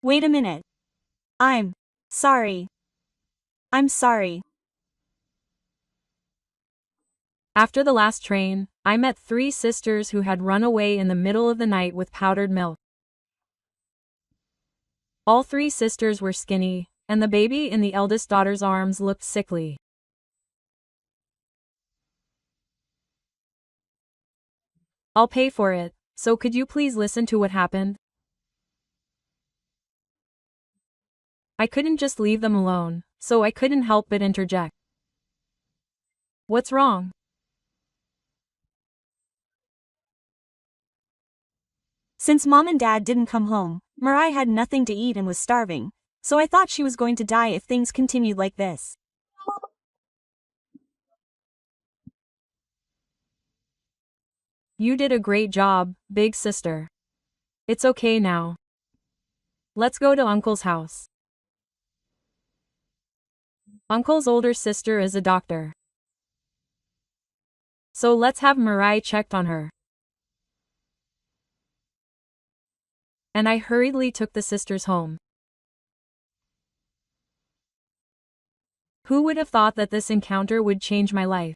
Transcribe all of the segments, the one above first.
Wait a minute. I'm sorry. I'm sorry. After the last train, I met three sisters who had run away in the middle of the night with powdered milk. All three sisters were skinny, and the baby in the eldest daughter's arms looked sickly. I'll pay for it, so could you please listen to what happened? I couldn't just leave them alone, so I couldn't help but interject. What's wrong? Since Mom and Dad didn't come home, Mariah had nothing to eat and was starving, so I thought she was going to die if things continued like this. You did a great job, big sister. It's okay now. Let's go to Uncle's house. Uncle's older sister is a doctor. So let's have Mariah checked on her. And I hurriedly took the sisters home. Who would have thought that this encounter would change my life?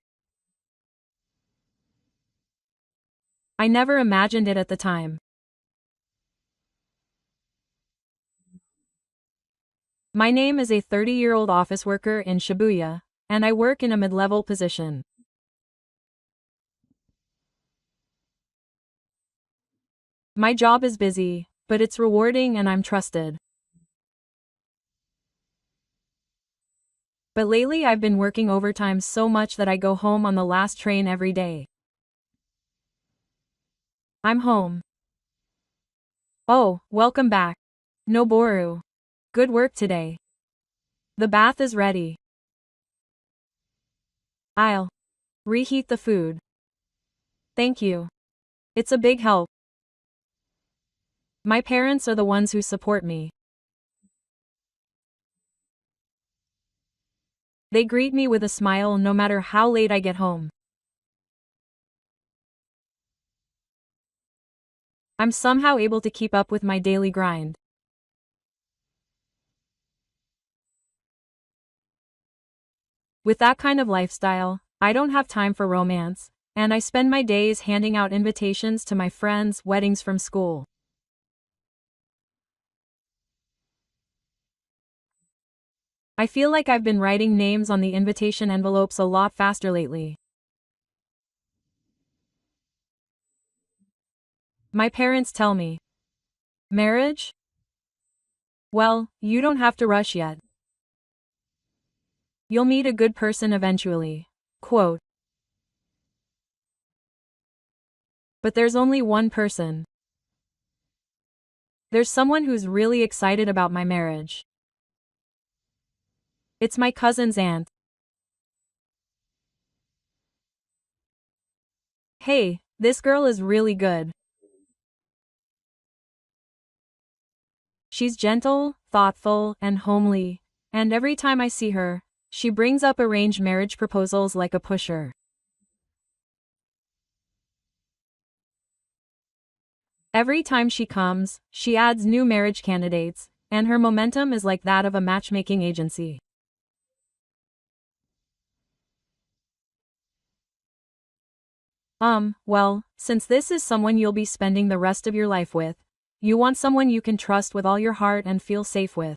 I never imagined it at the time. My name is a 30-year-old office worker in Shibuya, and I work in a mid-level position. My job is busy, but it's rewarding and I'm trusted. But lately I've been working overtime so much that I go home on the last train every day. I'm home. Oh, welcome back. Noboru. Good work today. The bath is ready. I'll reheat the food. Thank you. It's a big help. My parents are the ones who support me. They greet me with a smile no matter how late I get home. I'm somehow able to keep up with my daily grind. With that kind of lifestyle, I don't have time for romance, and I spend my days handing out invitations to my friends' weddings from school. I feel like I've been writing names on the invitation envelopes a lot faster lately. My parents tell me, marriage? Well, you don't have to rush yet. You'll meet a good person eventually. Quote. But there's only one person. There's someone who's really excited about my marriage. It's my cousin's aunt. Hey, this girl is really good. She's gentle, thoughtful, and homely, and every time I see her, she brings up arranged marriage proposals like a pusher. Every time she comes, she adds new marriage candidates, and her momentum is like that of a matchmaking agency. Well, since this is someone you'll be spending the rest of your life with, you want someone you can trust with all your heart and feel safe with.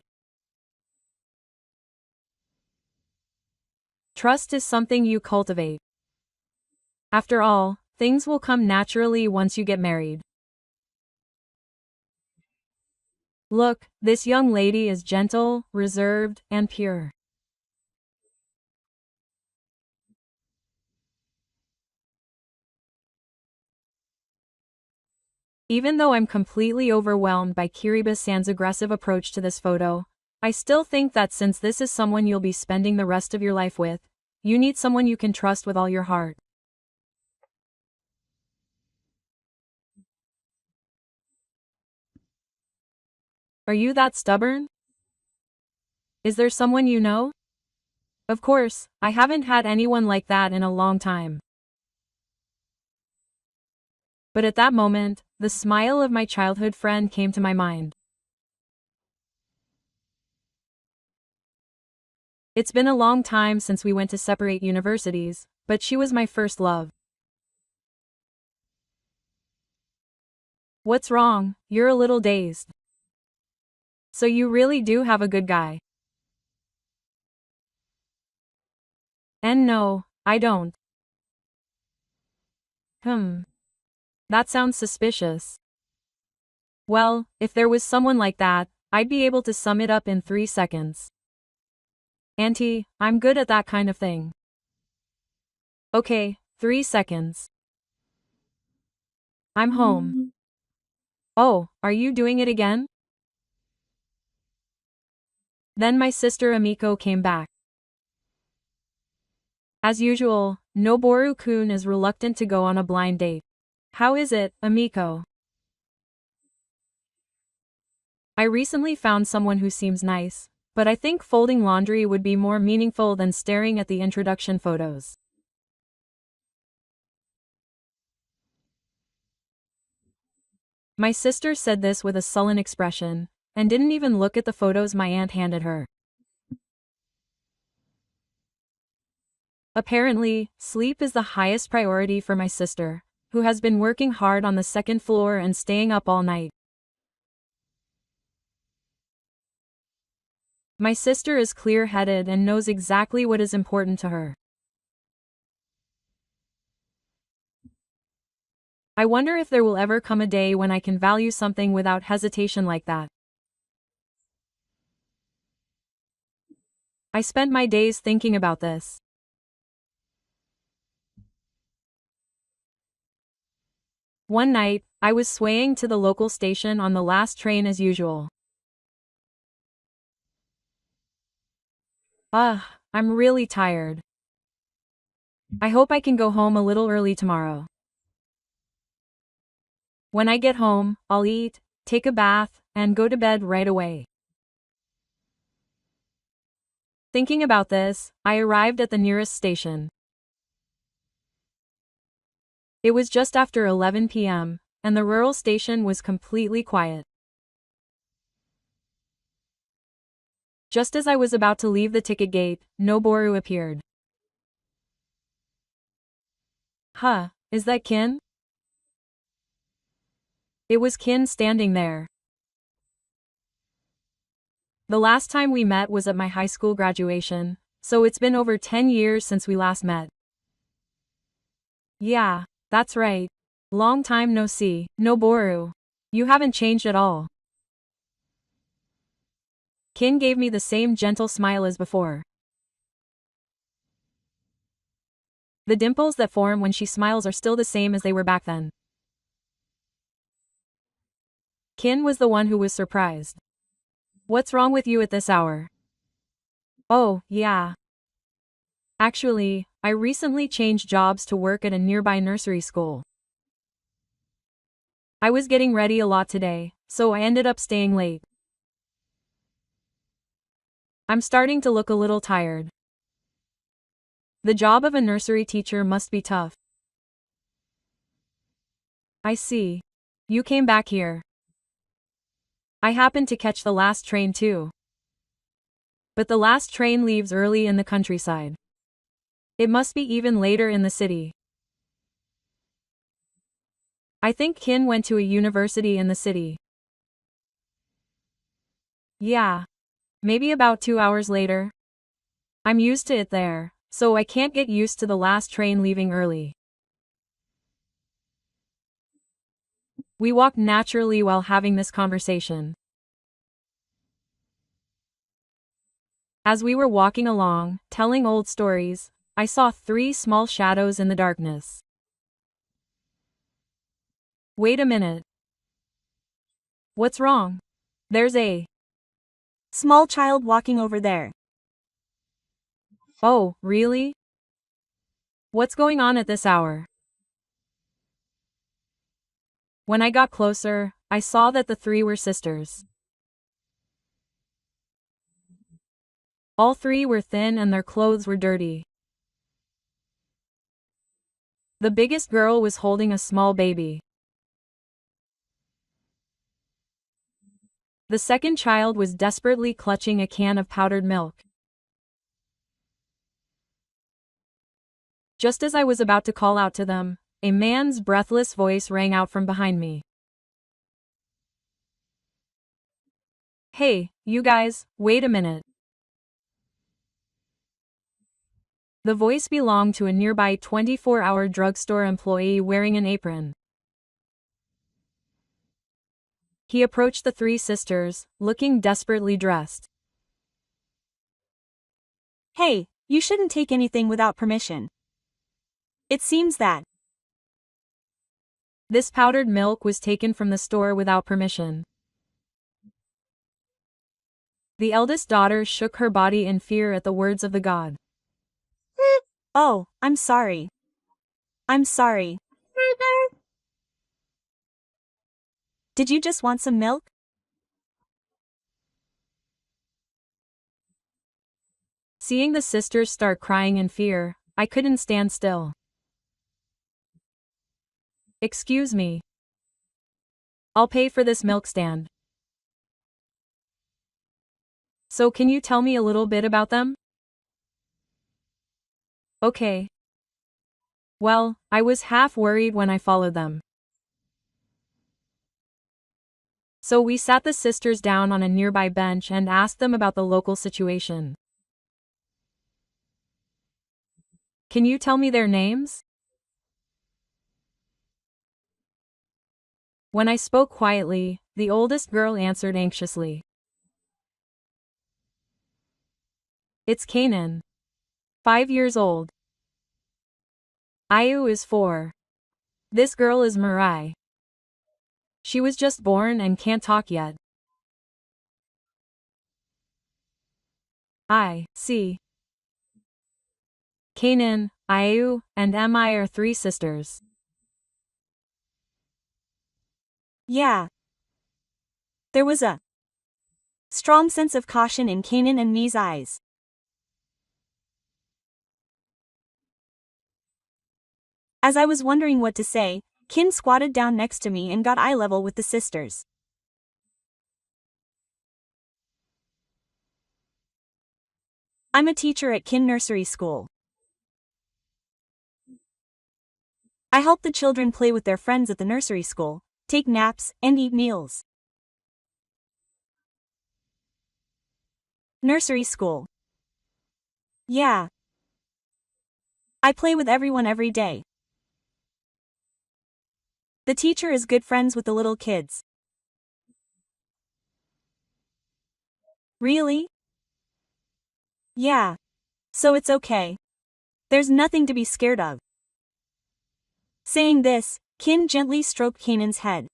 Trust is something you cultivate. After all, things will come naturally once you get married. Look, this young lady is gentle, reserved, and pure. Even though I'm completely overwhelmed by Kiriba-san's aggressive approach to this photo, I still think that since this is someone you'll be spending the rest of your life with, you need someone you can trust with all your heart. Are you that stubborn? Is there someone you know? Of course, I haven't had anyone like that in a long time. But at that moment, the smile of my childhood friend came to my mind. It's been a long time since we went to separate universities, but she was my first love. What's wrong? You're a little dazed. So you really do have a good guy. And no, I don't. That sounds suspicious. Well, if there was someone like that, I'd be able to sum it up in 3 seconds. Auntie, I'm good at that kind of thing. Okay, 3 seconds. I'm home. Oh, are you doing it again? Then my sister Amiko came back. As usual, Noboru-kun is reluctant to go on a blind date. How is it, Amiko? I recently found someone who seems nice, but I think folding laundry would be more meaningful than staring at the introduction photos. My sister said this with a sullen expression, and didn't even look at the photos my aunt handed her. Apparently, sleep is the highest priority for my sister, who has been working hard on the second floor and staying up all night. My sister is clear-headed and knows exactly what is important to her. I wonder if there will ever come a day when I can value something without hesitation like that. I spent my days thinking about this. One night, I was swaying to the local station on the last train as usual. I'm really tired. I hope I can go home a little early tomorrow. When I get home, I'll eat, take a bath, and go to bed right away. Thinking about this, I arrived at the nearest station. It was just after 11 p.m., and the rural station was completely quiet. Just as I was about to leave the ticket gate, Noboru appeared. Is that Kin? It was Kin standing there. The last time we met was at my high school graduation, so it's been over 10 years since we last met. Yeah, that's right. Long time no see, Noboru. You haven't changed at all. Kin gave me the same gentle smile as before. The dimples that form when she smiles are still the same as they were back then. Kin was the one who was surprised. What's wrong with you at this hour? Oh, yeah. Actually, I recently changed jobs to work at a nearby nursery school. I was getting ready a lot today, so I ended up staying late. I'm starting to look a little tired. The job of a nursery teacher must be tough. I see. You came back here. I happened to catch the last train too. But the last train leaves early in the countryside. It must be even later in the city. I think Kin went to a university in the city. Yeah. Maybe about 2 hours later. I'm used to it there, so I can't get used to the last train leaving early. We walked naturally while having this conversation. As we were walking along, telling old stories, I saw 3 small shadows in the darkness. Wait a minute. What's wrong? There's a small child walking over there. Oh, really? What's going on at this hour? When I got closer, I saw that the 3 were sisters. All 3 were thin and their clothes were dirty. The biggest girl was holding a small baby. The second child was desperately clutching a can of powdered milk. Just as I was about to call out to them, a man's breathless voice rang out from behind me. Hey, you guys, wait a minute. The voice belonged to a nearby 24-hour drugstore employee wearing an apron. He approached the three sisters, looking desperately dressed. Hey, you shouldn't take anything without permission. It seems that this powdered milk was taken from the store without permission. The eldest daughter shook her body in fear at the words of the god. Oh, I'm sorry. I'm sorry. Did you just want some milk? Seeing the sisters start crying in fear, I couldn't stand still. Excuse me. I'll pay for this milk stand. So can you tell me a little bit about them? Okay. Well, I was half worried when I followed them. So we sat the sisters down on a nearby bench and asked them about the local situation. Can you tell me their names? When I spoke quietly, the oldest girl answered anxiously. It's Kanan. 5 years old. Ayu is 4. This girl is Mirai. She was just born and can't talk yet. I see. Kanan, Ayu, and Mi are 3 sisters. Yeah. There was a strong sense of caution in Kanan and Mi's eyes. As I was wondering what to say, Kin squatted down next to me and got eye level with the sisters. I'm a teacher at Kin Nursery School. I help the children play with their friends at the nursery school, take naps, and eat meals. Nursery school. Yeah. I play with everyone every day. The teacher is good friends with the little kids. Really? Yeah. So it's okay. There's nothing to be scared of. Saying this, Kin gently stroked Kanan's head.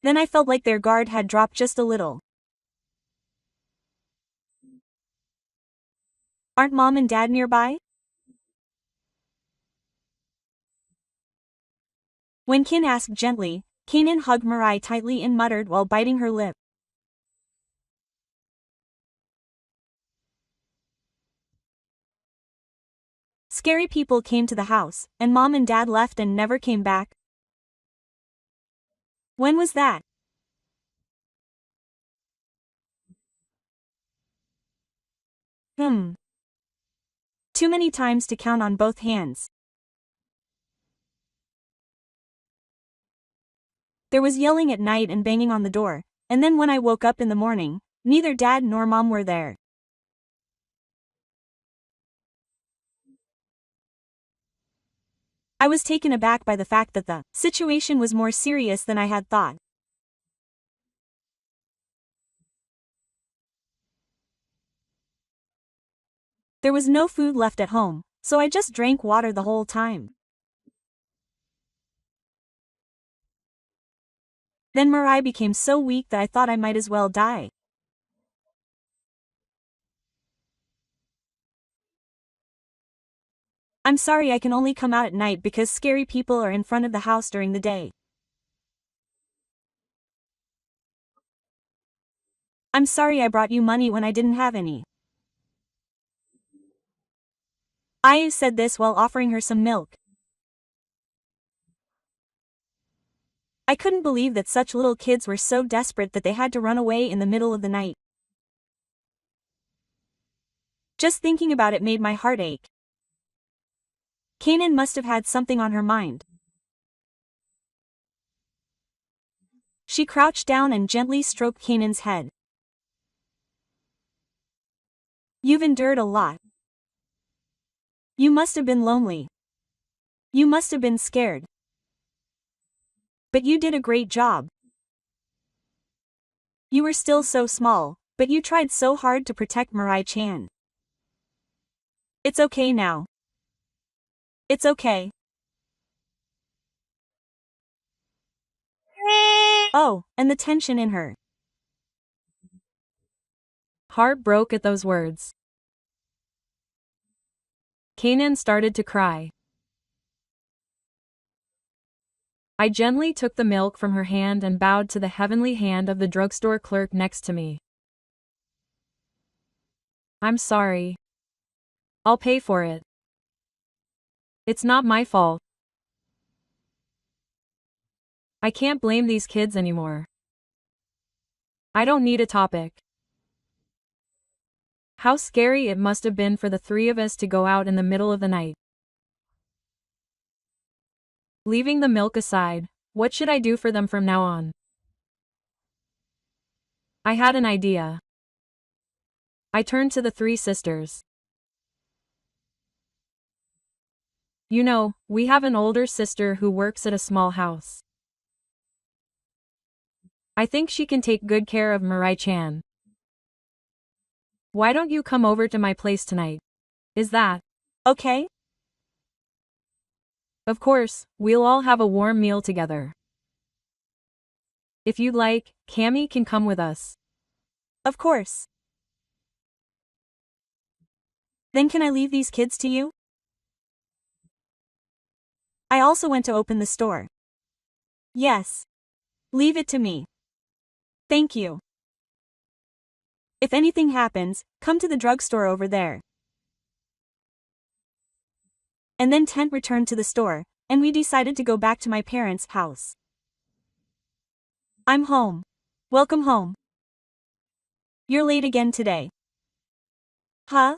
Then I felt like their guard had dropped just a little. Aren't Mom and Dad nearby? When Kin asked gently, Kanan hugged Mirai tightly and muttered while biting her lip. Scary people came to the house, and Mom and Dad left and never came back. When was that? Too many times to count on both hands. There was yelling at night and banging on the door, and then when I woke up in the morning, neither Dad nor Mom were there. I was taken aback by the fact that the situation was more serious than I had thought. There was no food left at home, so I just drank water the whole time. Then Mirai became so weak that I thought I might as well die. I'm sorry I can only come out at night because scary people are in front of the house during the day. I'm sorry I brought you money when I didn't have any. Ayu said this while offering her some milk. I couldn't believe that such little kids were so desperate that they had to run away in the middle of the night. Just thinking about it made my heart ache. Kanan must have had something on her mind. She crouched down and gently stroked Kanan's head. You've endured a lot. You must have been lonely. You must have been scared. But you did a great job. You were still so small, but you tried so hard to protect Mirai-chan. It's okay now. It's okay. Oh, and the tension in her Heart broke at those words. Kanan started to cry. I gently took the milk from her hand and bowed to the heavenly hand of the drugstore clerk next to me. I'm sorry. I'll pay for it. It's not my fault. I can't blame these kids anymore. I don't need a topic. How scary it must have been for the three of us to go out in the middle of the night. Leaving the milk aside, what should I do for them from now on? I had an idea. I turned to the three sisters. You know, we have an older sister who works at a small house. I think she can take good care of Mirai-chan. Why don't you come over to my place tonight? Is that okay? Of course, we'll all have a warm meal together. If you'd like, Cammy can come with us. Of course. Then can I leave these kids to you? I also went to open the store. Yes. Leave it to me. Thank you. If anything happens, come to the drugstore over there. And then Tent returned to the store, and we decided to go back to my parents' house. I'm home. Welcome home. You're late again today. Huh?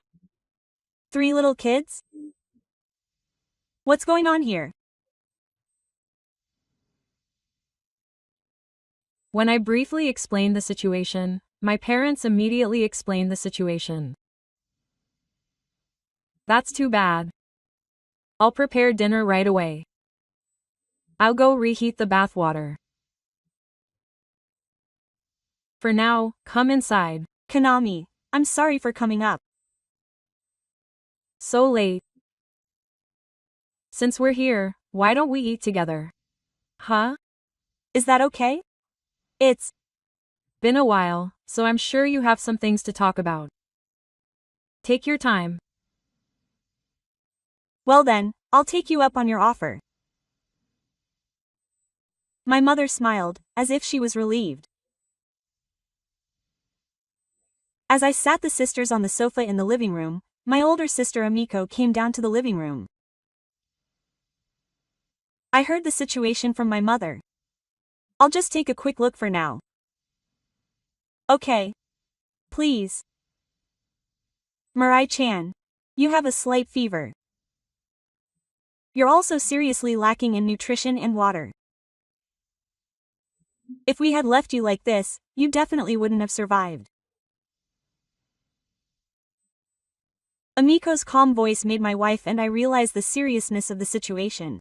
3 little kids? What's going on here? When I briefly explained the situation, my parents immediately explained the situation. That's too bad. I'll prepare dinner right away. I'll go reheat the bathwater. For now, come inside. Konami, I'm sorry for coming up. So late. Since we're here, why don't we eat together? Huh? Is that okay? It's been a while, so I'm sure you have some things to talk about. Take your time. Well then, I'll take you up on your offer. My mother smiled, as if she was relieved. As I sat the sisters on the sofa in the living room, my older sister Amiko came down to the living room. I heard the situation from my mother. I'll just take a quick look for now. Okay. Please. Mirai-chan. You have a slight fever. You're also seriously lacking in nutrition and water. If we had left you like this, you definitely wouldn't have survived. Amiko's calm voice made my wife and I realize the seriousness of the situation.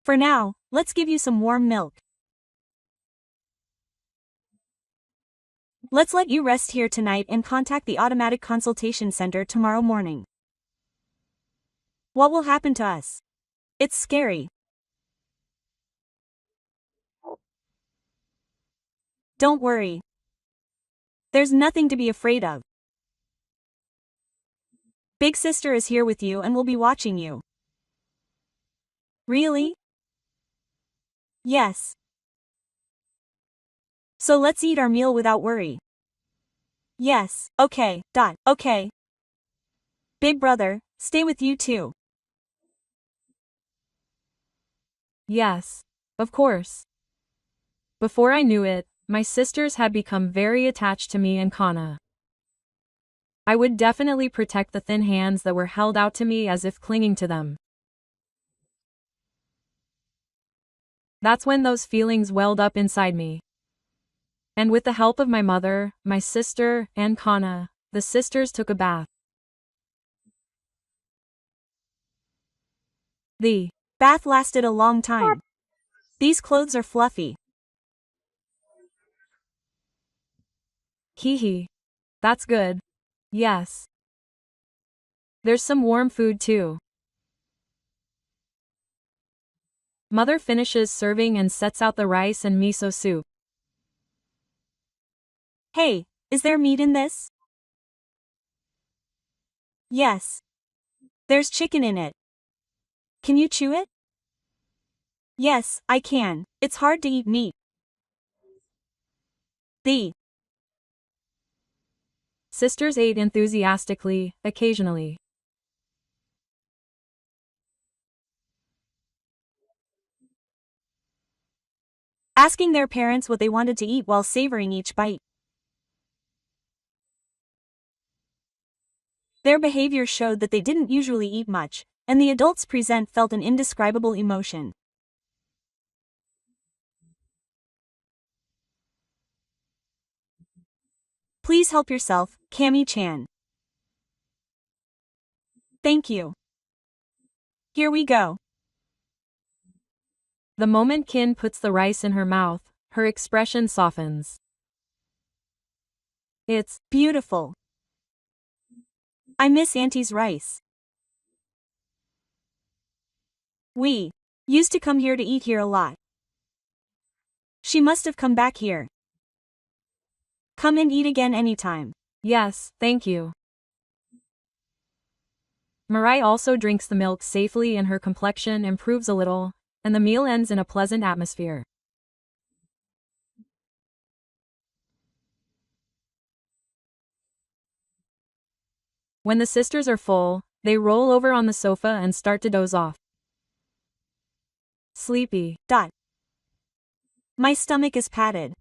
For now, let's give you some warm milk. Let's let you rest here tonight and contact the automatic consultation center tomorrow morning. What will happen to us? It's scary. Don't worry. There's nothing to be afraid of. Big sister is here with you and will be watching you. Really? Yes. So let's eat our meal without worry. Yes, okay. Okay. Big brother, stay with you too. Yes. Of course. Before I knew it, my sisters had become very attached to me and Kana. I would definitely protect the thin hands that were held out to me as if clinging to them. That's when those feelings welled up inside me. And with the help of my mother, my sister, and Kana, the sisters took a bath. The bath lasted a long time. These clothes are fluffy. Hee hee. That's good. Yes. There's some warm food too. Mother finishes serving and sets out the rice and miso soup. Hey, is there meat in this? Yes. There's chicken in it. Can you chew it? Yes, I can. It's hard to eat meat. The sisters ate enthusiastically, occasionally. Asking their parents what they wanted to eat while savoring each bite. Their behavior showed that they didn't usually eat much, and the adults present felt an indescribable emotion. Please help yourself, Kami-chan. Thank you. Here we go. The moment Kin puts the rice in her mouth, her expression softens. It's beautiful. I miss Auntie's rice. We used to come here to eat here a lot. She must have come back here. Come and eat again anytime. Yes, thank you. Mirai also drinks the milk safely and her complexion improves a little, and the meal ends in a pleasant atmosphere. When the sisters are full, they roll over on the sofa and start to doze off. Sleepy. My stomach is padded.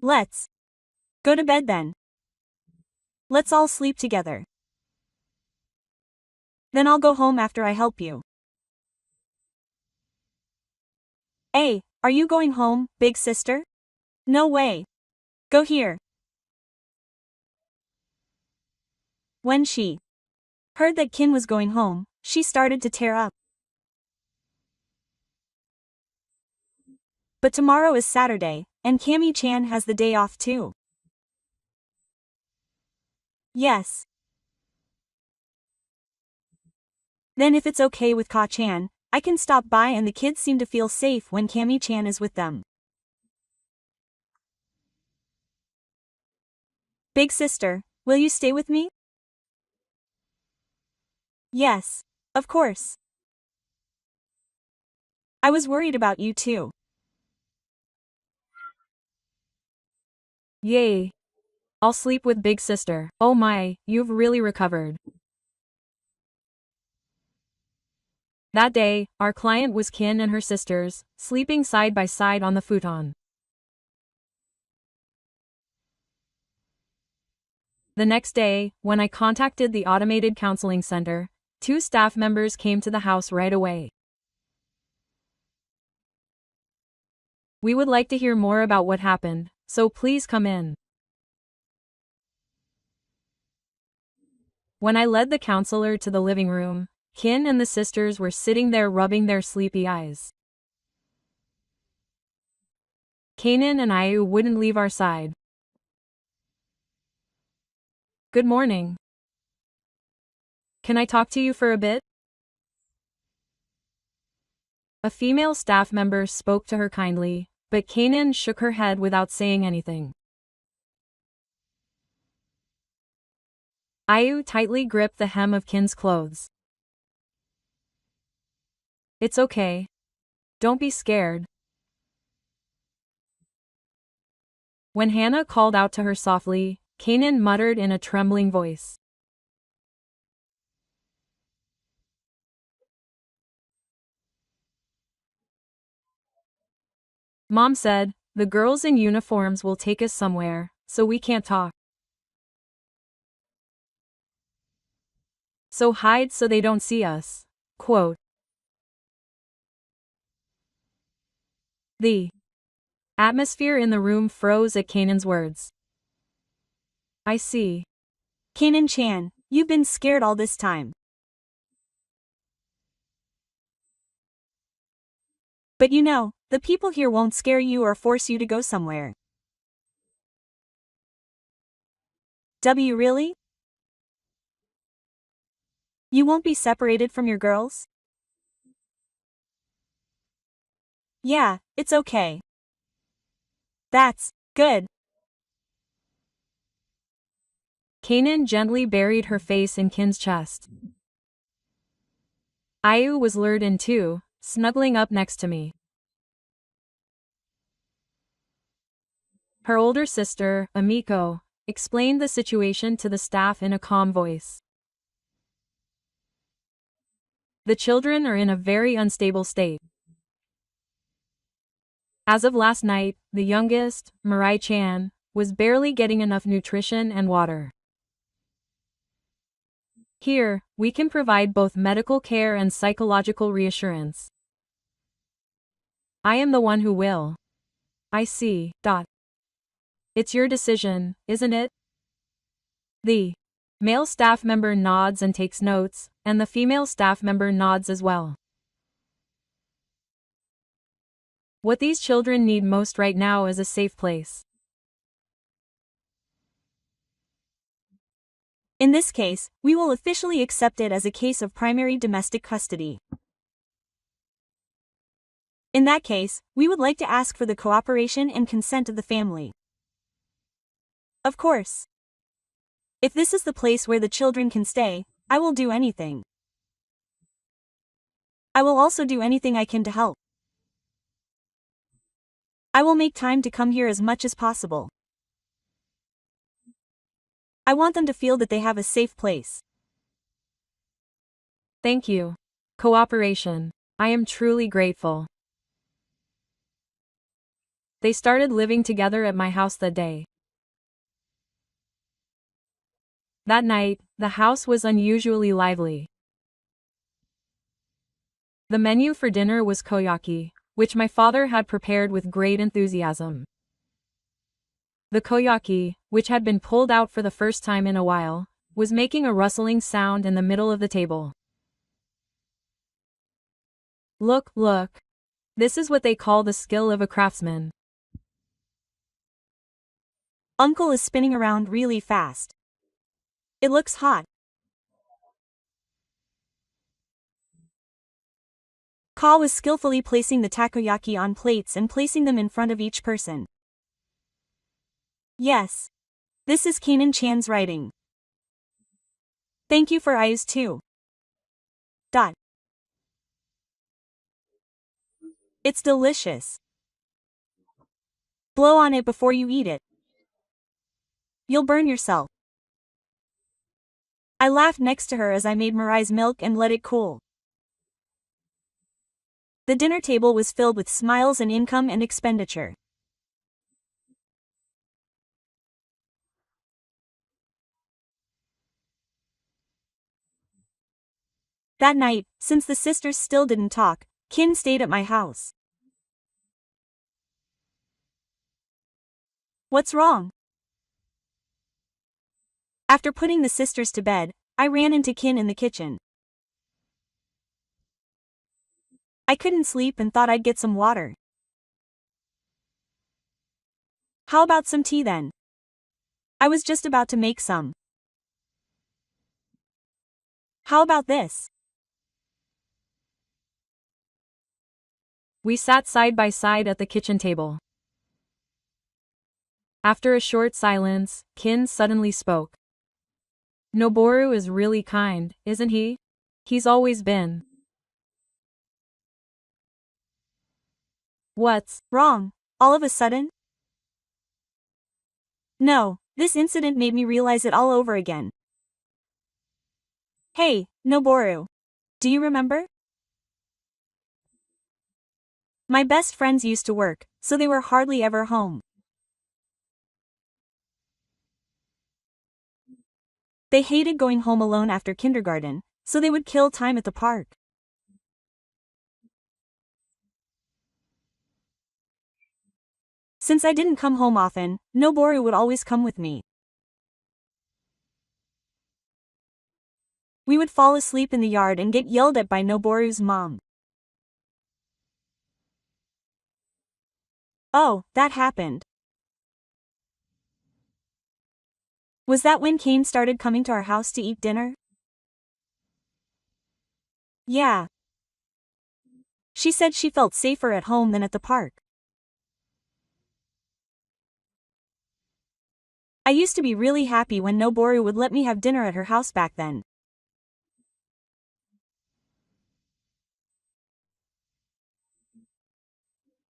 Let's go to bed then. Let's all sleep together. Then I'll go home after I help you. Hey, are you going home, big sister? No way. Go here. When she heard that Kin was going home, she started to tear up. But tomorrow is Saturday, and Kami-chan has the day off too. Yes. Then if it's okay with Ka-chan, I can stop by and the kids seem to feel safe when Kami-chan is with them. Big sister, will you stay with me? Yes, of course. I was worried about you too. Yay. I'll sleep with big sister. Oh my, you've really recovered. That day, our client was Kin and her sisters, sleeping side by side on the futon. The next day, when I contacted the automated counseling center, 2 staff members came to the house right away. We would like to hear more about what happened, so please come in. When I led the counselor to the living room, Kin and the sisters were sitting there rubbing their sleepy eyes. Kanan and Ayu wouldn't leave our side. Good morning. Can I talk to you for a bit? A female staff member spoke to her kindly, but Kanan shook her head without saying anything. Ayu tightly gripped the hem of Kin's clothes. It's okay. Don't be scared. When Hannah called out to her softly, Kanan muttered in a trembling voice. Mom said, the girls in uniforms will take us somewhere, so we can't talk. So hide so they don't see us. Quote. The atmosphere in the room froze at Kanan's words. I see. Kanan-chan, you've been scared all this time. But you know, the people here won't scare you or force you to go somewhere. Really? You won't be separated from your girls? Yeah, it's okay. That's good. Kanan gently buried her face in Kin's chest. Ayu was lured in too, snuggling up next to me. Her older sister, Amiko, explained the situation to the staff in a calm voice. The children are in a very unstable state. As of last night, the youngest, Mirai-chan, was barely getting enough nutrition and water. Here, we can provide both medical care and psychological reassurance. I am the one who will. I see. It's your decision, isn't it? The male staff member nods and takes notes, and the female staff member nods as well. What these children need most right now is a safe place. In this case, we will officially accept it as a case of primary domestic custody. In that case, we would like to ask for the cooperation and consent of the family. Of course. If this is the place where the children can stay, I will do anything. I will also do anything I can to help. I will make time to come here as much as possible. I want them to feel that they have a safe place. Thank you. Cooperation. I am truly grateful. They started living together at my house that day. That night, the house was unusually lively. The menu for dinner was koyaki, which my father had prepared with great enthusiasm. The koyaki, which had been pulled out for the first time in a while, was making a rustling sound in the middle of the table. Look. This is what they call the skill of a craftsman. Uncle is spinning around really fast. It looks hot. Ka was skillfully placing the takoyaki on plates and placing them in front of each person. Yes. This is Kanan-chan's writing. Thank you for Ayu's too. It's delicious. Blow on it before you eat it. You'll burn yourself. I laughed next to her as I made Mirai's milk and let it cool. The dinner table was filled with smiles and income and expenditure. That night, since the sisters still didn't talk, Kin stayed at my house. What's wrong? After putting the sisters to bed, I ran into Kin in the kitchen. I couldn't sleep and thought I'd get some water. How about some tea then? I was just about to make some. How about this? We sat side by side at the kitchen table. After a short silence, Kin suddenly spoke. Noboru is really kind, isn't he? He's always been. What's wrong, all of a sudden? No, this incident made me realize it all over again. Hey, Noboru. Do you remember? My best friends used to work, so they were hardly ever home. They hated going home alone after kindergarten, so they would kill time at the park. Since I didn't come home often, Noboru would always come with me. We would fall asleep in the yard and get yelled at by Noboru's mom. Oh, that happened. Was that when Kane started coming to our house to eat dinner? Yeah. She said she felt safer at home than at the park. I used to be really happy when Noboru would let me have dinner at her house back then.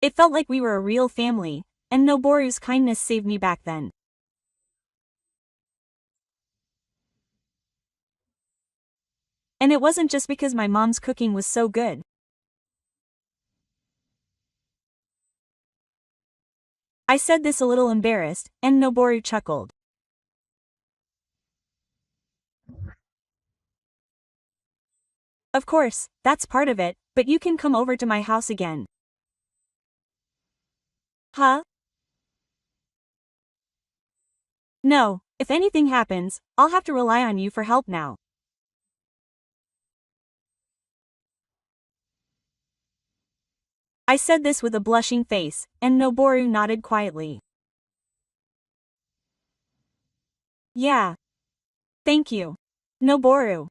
It felt like we were a real family, and Noboru's kindness saved me back then. And it wasn't just because my mom's cooking was so good. I said this a little embarrassed, and Noboru chuckled. Of course, that's part of it, but you can come over to my house again. Huh? No, if anything happens, I'll have to rely on you for help now. I said this with a blushing face, and Noboru nodded quietly. Yeah. Thank you, Noboru.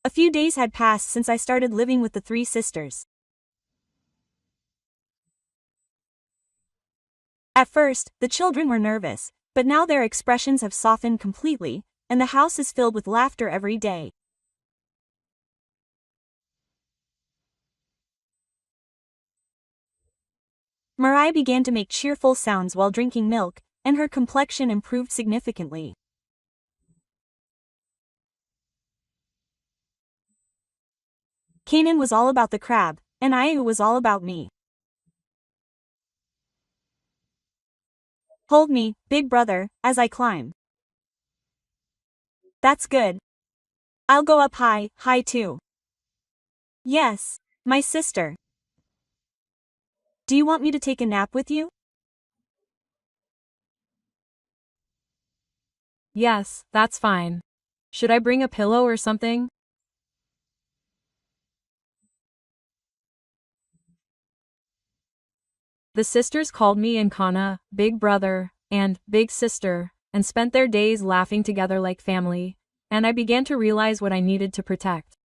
A few days had passed since I started living with the three sisters. At first, the children were nervous, but now their expressions have softened completely, and the house is filled with laughter every day. Mirai began to make cheerful sounds while drinking milk, and her complexion improved significantly. Kanan was all about the crab, and Ayu was all about me. Hold me, big brother, as I climb. That's good. I'll go up high, high too. Yes, my sister. Do you want me to take a nap with you? Yes, that's fine. Should I bring a pillow or something? The sisters called me and Kana, big brother, and big sister, and spent their days laughing together like family, and I began to realize what I needed to protect.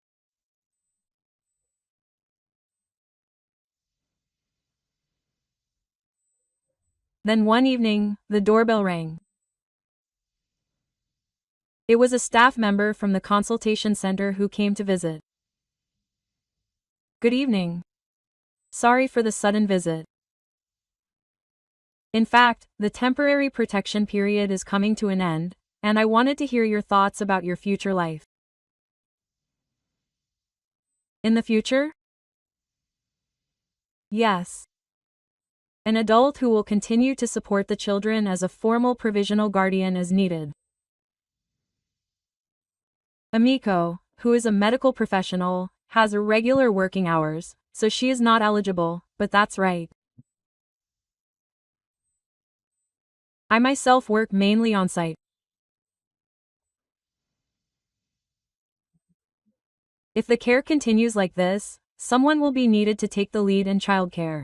Then one evening, the doorbell rang. It was a staff member from the consultation center who came to visit. Good evening. Sorry for the sudden visit. In fact, the temporary protection period is coming to an end, and I wanted to hear your thoughts about your future life. In the future? Yes. An adult who will continue to support the children as a formal provisional guardian as needed. Amiko, who is a medical professional, has irregular working hours, so she is not eligible, but that's right. I myself work mainly on site. If the care continues like this, someone will be needed to take the lead in childcare.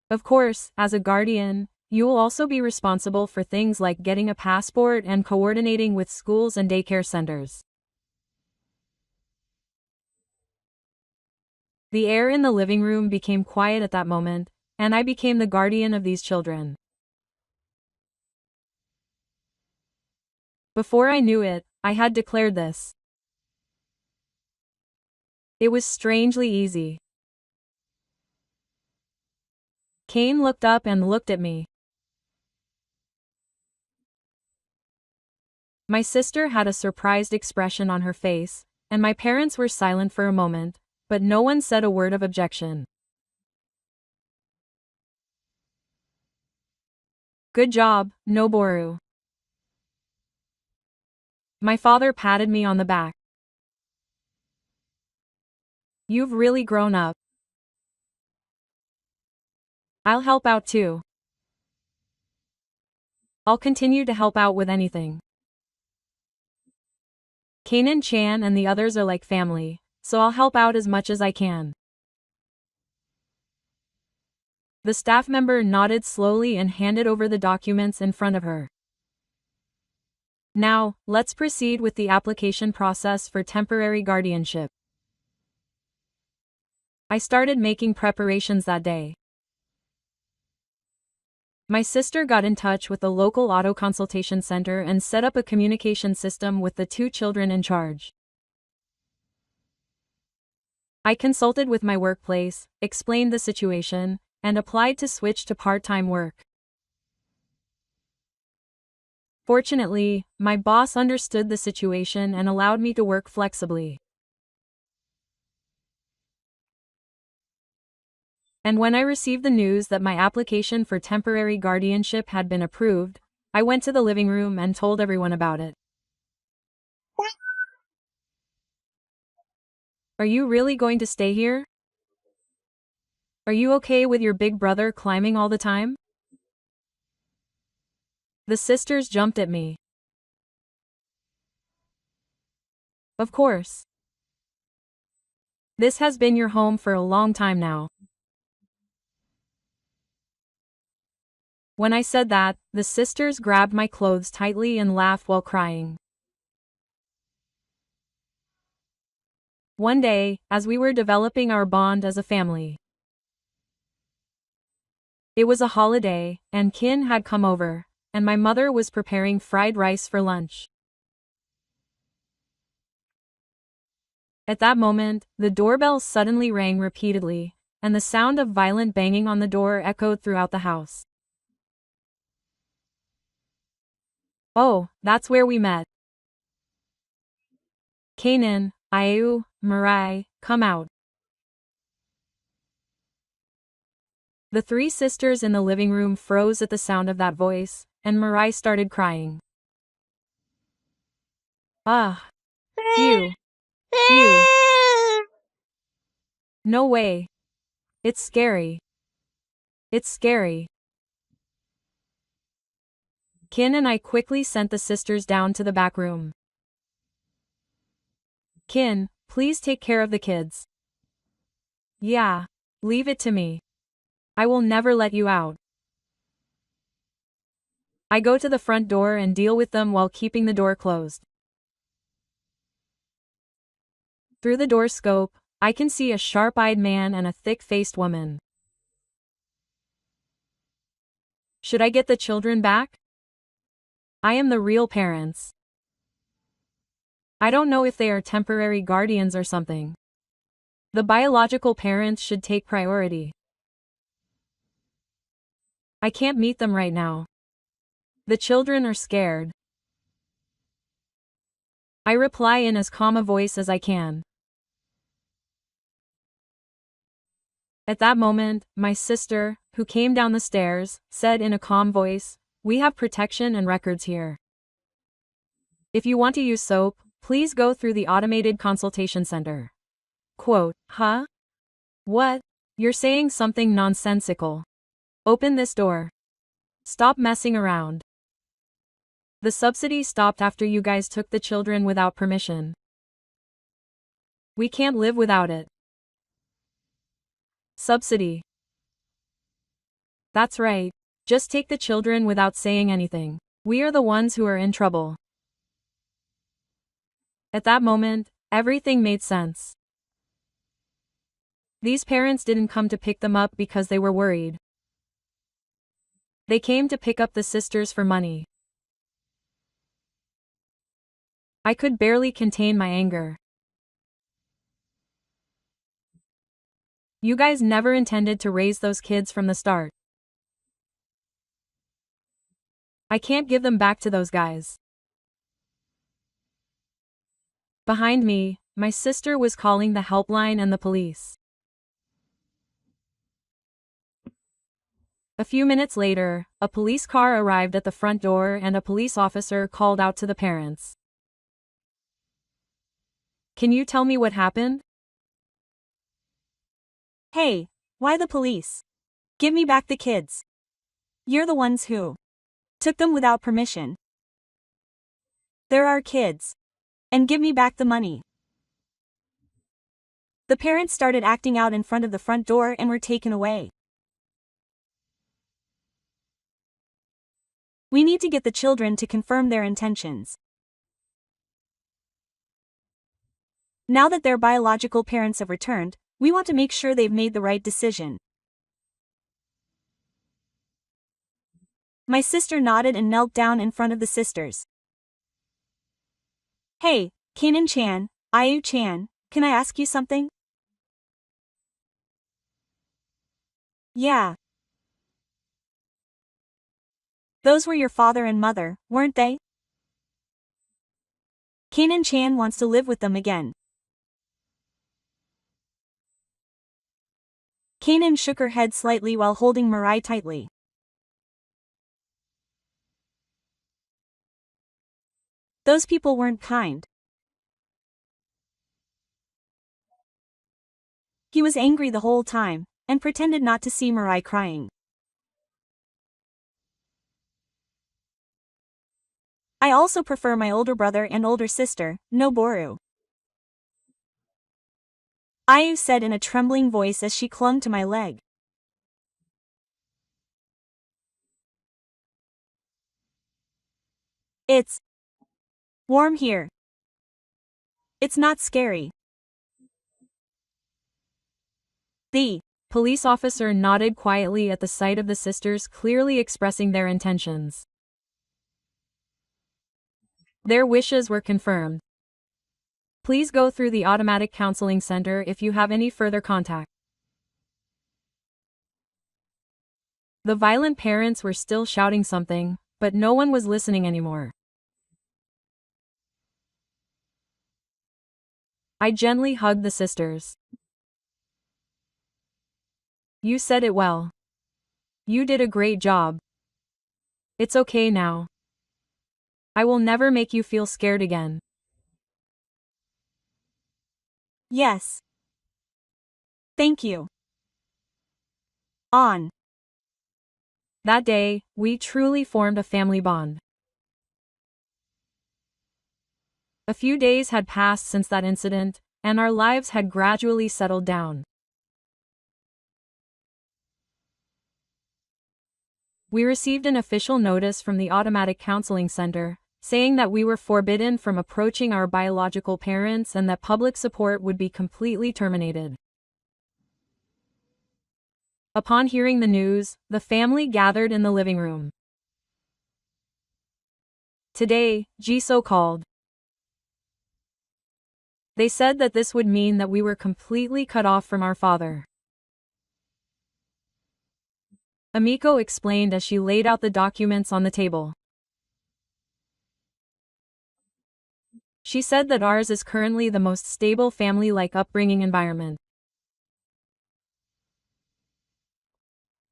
Of course, as a guardian, you will also be responsible for things like getting a passport and coordinating with schools and daycare centers. The air in the living room became quiet at that moment, and I became the guardian of these children. Before I knew it, I had declared this. It was strangely easy. Kane looked up and looked at me. My sister had a surprised expression on her face, and my parents were silent for a moment, but no one said a word of objection. Good job, Noboru. My father patted me on the back. You've really grown up. I'll help out too. I'll continue to help out with anything. Kanan-chan and the others are like family, so I'll help out as much as I can. The staff member nodded slowly and handed over the documents in front of her. Now, let's proceed with the application process for temporary guardianship. I started making preparations that day. My sister got in touch with the local auto consultation center and set up a communication system with the 2 children in charge. I consulted with my workplace, explained the situation, and applied to switch to part-time work. Fortunately, my boss understood the situation and allowed me to work flexibly. And when I received the news that my application for temporary guardianship had been approved, I went to the living room and told everyone about it. Are you really going to stay here? Are you okay with your big brother climbing all the time? The sisters jumped at me. Of course. This has been your home for a long time now. When I said that, the sisters grabbed my clothes tightly and laughed while crying. One day, as we were developing our bond as a family. It was a holiday, and Kin had come over, and my mother was preparing fried rice for lunch. At that moment, the doorbell suddenly rang repeatedly, and the sound of violent banging on the door echoed throughout the house. Oh, that's where we met. Kanan, Ayu, Mirai, come out. The 3 sisters in the living room froze at the sound of that voice, and Mirai started crying. Ah. Phew. Phew. No way. It's scary. It's scary. Kin and I quickly sent the sisters down to the back room. Kin, please take care of the kids. Yeah. Leave it to me. I will never let you out. I go to the front door and deal with them while keeping the door closed. Through the door scope, I can see a sharp-eyed man and a thick-faced woman. Should I get the children back? I am the real parents. I don't know if they are temporary guardians or something. The biological parents should take priority. I can't meet them right now. The children are scared. I reply in as calm a voice as I can. At that moment, my sister, who came down the stairs, said in a calm voice, "We have protection and records here. If you want to use soap, please go through the automated consultation center." Quote, huh? What? You're saying something nonsensical. Open this door. Stop messing around. The subsidy stopped after you guys took the children without permission. We can't live without it. Subsidy. That's right. Just take the children without saying anything. We are the ones who are in trouble. At that moment, everything made sense. These parents didn't come to pick them up because they were worried. They came to pick up the sisters for money. I could barely contain my anger. You guys never intended to raise those kids from the start. I can't give them back to those guys. Behind me, My sister was calling the helpline and the police. A few minutes later, a police car arrived at the front door and a police officer called out to the parents. Can you tell me what happened? Hey, why the police? Give me back the kids. You're the ones who took them without permission. They're our kids. And give me back the money. The parents started acting out in front of the front door and were taken away. We need to get the children to confirm their intentions. Now that their biological parents have returned, we want to make sure they've made the right decision. My sister nodded and knelt down in front of the sisters. Hey, Kanan-chan, Ayu-chan, can I ask you something? Yeah. Those were your father and mother, weren't they? Kanan-chan wants to live with them again. Kanan shook her head slightly while holding Mirai tightly. Those people weren't kind. He was angry the whole time, and pretended not to see Mirai crying. I also prefer my older brother and older sister, Noboru. Ayu said in a trembling voice as she clung to my leg. It's warm here. It's not scary. The police officer nodded quietly at the sight of the sisters clearly expressing their intentions. Their wishes were confirmed. Please go through the automatic counseling center if you have any further contact. The violent parents were still shouting something, but no one was listening anymore. I gently hugged the sisters. You said it well. You did a great job. It's okay now. I will never make you feel scared again. Yes. Thank you. On. That day, we truly formed a family bond. A few days had passed since that incident, and our lives had gradually settled down. We received an official notice from the automatic counseling center, saying that we were forbidden from approaching our biological parents and that public support would be completely terminated. Upon hearing the news, the family gathered in the living room. Today, Jisoo called. They said that this would mean that we were completely cut off from our father. Amiko explained as she laid out the documents on the table. She said that ours is currently the most stable family-like upbringing environment.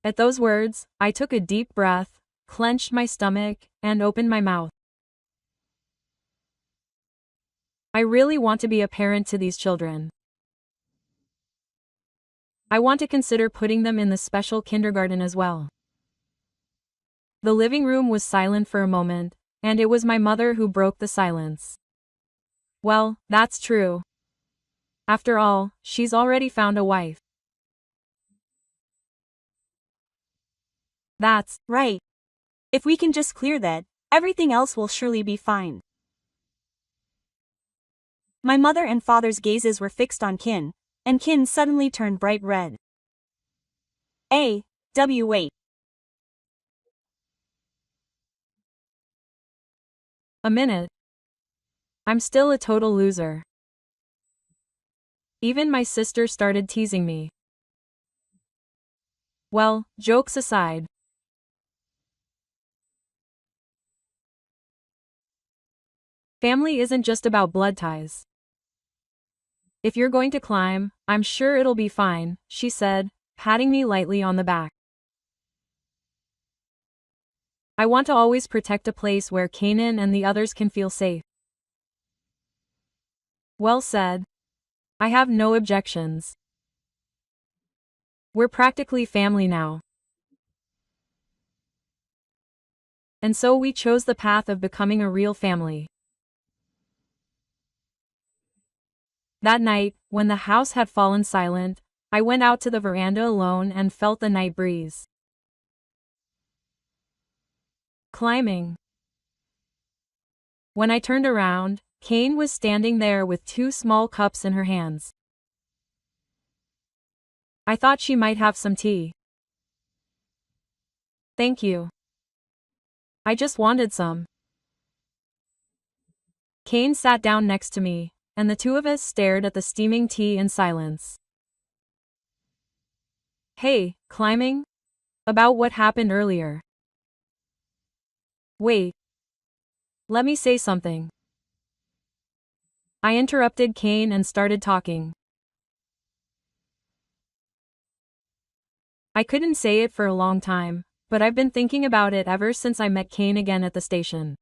At those words, I took a deep breath, clenched my stomach, and opened my mouth. I really want to be a parent to these children. I want to consider putting them in the special kindergarten as well. The living room was silent for a moment, and it was my mother who broke the silence. Well, that's true. After all, she's already found a wife. That's right. If we can just clear that, everything else will surely be fine. My mother and father's gazes were fixed on Kin, and Kin suddenly turned bright red. Wait. A minute. I'm still a total loser. Even my sister started teasing me. Well, jokes aside. Family isn't just about blood ties. If you're going to climb, I'm sure it'll be fine, she said, patting me lightly on the back. I want to always protect a place where Kanan and the others can feel safe. Well said. I have no objections. We're practically family now. And so we chose the path of becoming a real family. That night, when the house had fallen silent, I went out to the veranda alone and felt the night breeze. Climbing. When I turned around, Kane was standing there with 2 small cups in her hands. I thought she might have some tea. Thank you. I just wanted some. Kane sat down next to me, and the two of us stared at the steaming tea in silence. Hey, climbing? About what happened earlier. Wait. Let me say something. I interrupted Kane and started talking. I couldn't say it for a long time, but I've been thinking about it ever since I met Kane again at the station.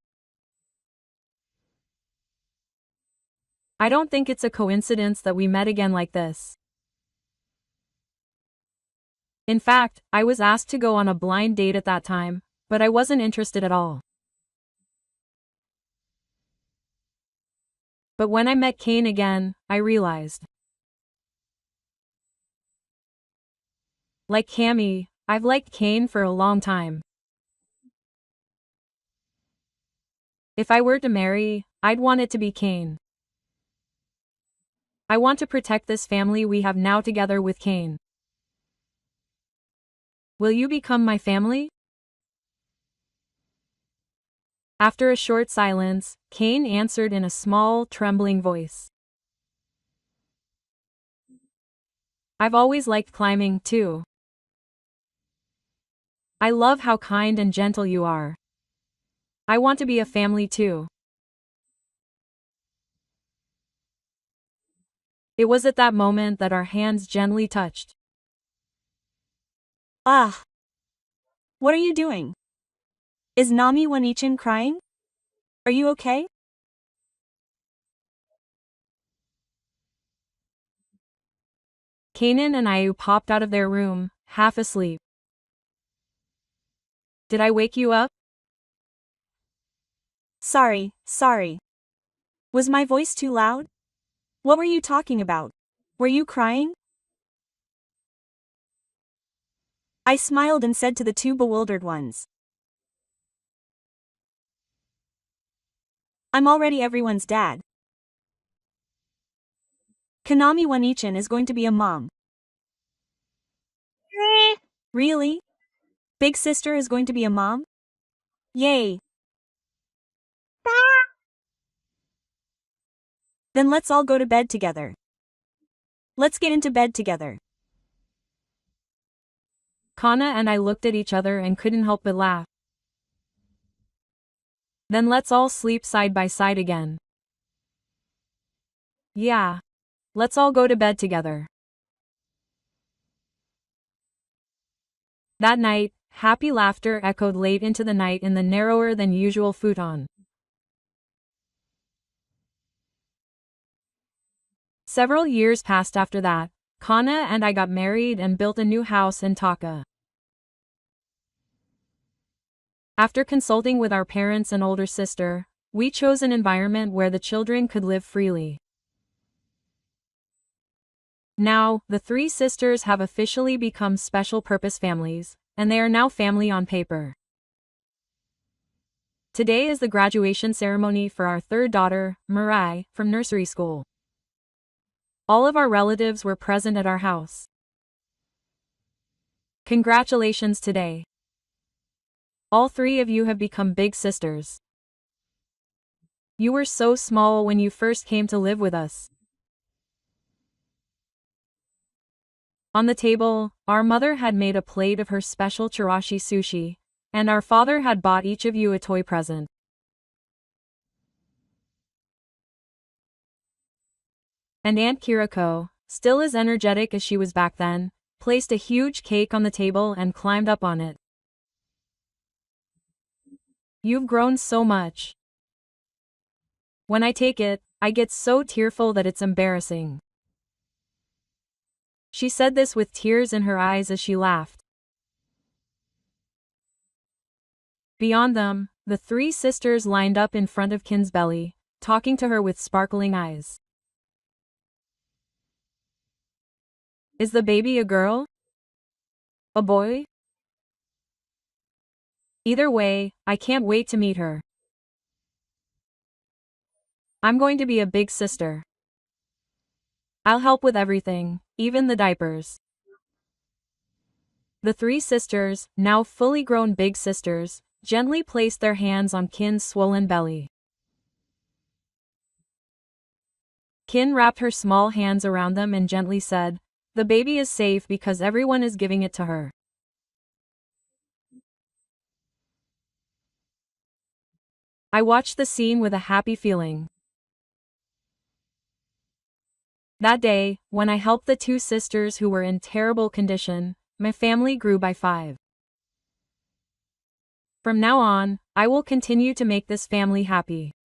I don't think it's a coincidence that we met again like this. In fact, I was asked to go on a blind date at that time, but I wasn't interested at all. But when I met Kane again, I realized. Like Cammy, I've liked Kane for a long time. If I were to marry, I'd want it to be Kane. I want to protect this family we have now together with Kane. Will you become my family? After a short silence, Kane answered in a small, trembling voice. I've always liked climbing, too. I love how kind and gentle you are. I want to be a family, too. It was at that moment that our hands gently touched. Ah. What are you doing? Is Nami Wanichin crying? Are you okay? Kanan and Ayu popped out of their room, half asleep. Did I wake you up? Sorry. Was my voice too loud? What were you talking about? Were you crying? I smiled and said to the two bewildered ones. I'm already everyone's dad. Kanami Wanichin is going to be a mom. Really? Big sister is going to be a mom? Yay. Then let's all go to bed together. Let's get into bed together. Kana and I looked at each other and couldn't help but laugh. Then let's all sleep side by side again. Yeah. Let's all go to bed together. That night, happy laughter echoed late into the night in the narrower than usual futon. Several years passed after that. Kana and I got married and built a new house in Taka. After consulting with our parents and older sister, we chose an environment where the children could live freely. Now, the 3 sisters have officially become special purpose families, and they are now family on paper. Today is the graduation ceremony for our 3rd daughter, Mirai, from nursery school. All of our relatives were present at our house. Congratulations today. All 3 of you have become big sisters. You were so small when you first came to live with us. On the table, our mother had made a plate of her special chirashi sushi, and our father had bought each of you a toy present. And Aunt Kiriko, still as energetic as she was back then, placed a huge cake on the table and climbed up on it. You've grown so much. When I take it, I get so tearful that it's embarrassing. She said this with tears in her eyes as she laughed. Beyond them, the three sisters lined up in front of Kin's belly, talking to her with sparkling eyes. Is the baby a girl? A boy? Either way, I can't wait to meet her. I'm going to be a big sister. I'll help with everything, even the diapers. The three sisters, now fully grown big sisters, gently placed their hands on Kin's swollen belly. Kin wrapped her small hands around them and gently said, "The baby is safe because everyone is giving it to her." I watched the scene with a happy feeling. That day, when I helped the two sisters who were in terrible condition, my family grew by 5. From now on, I will continue to make this family happy.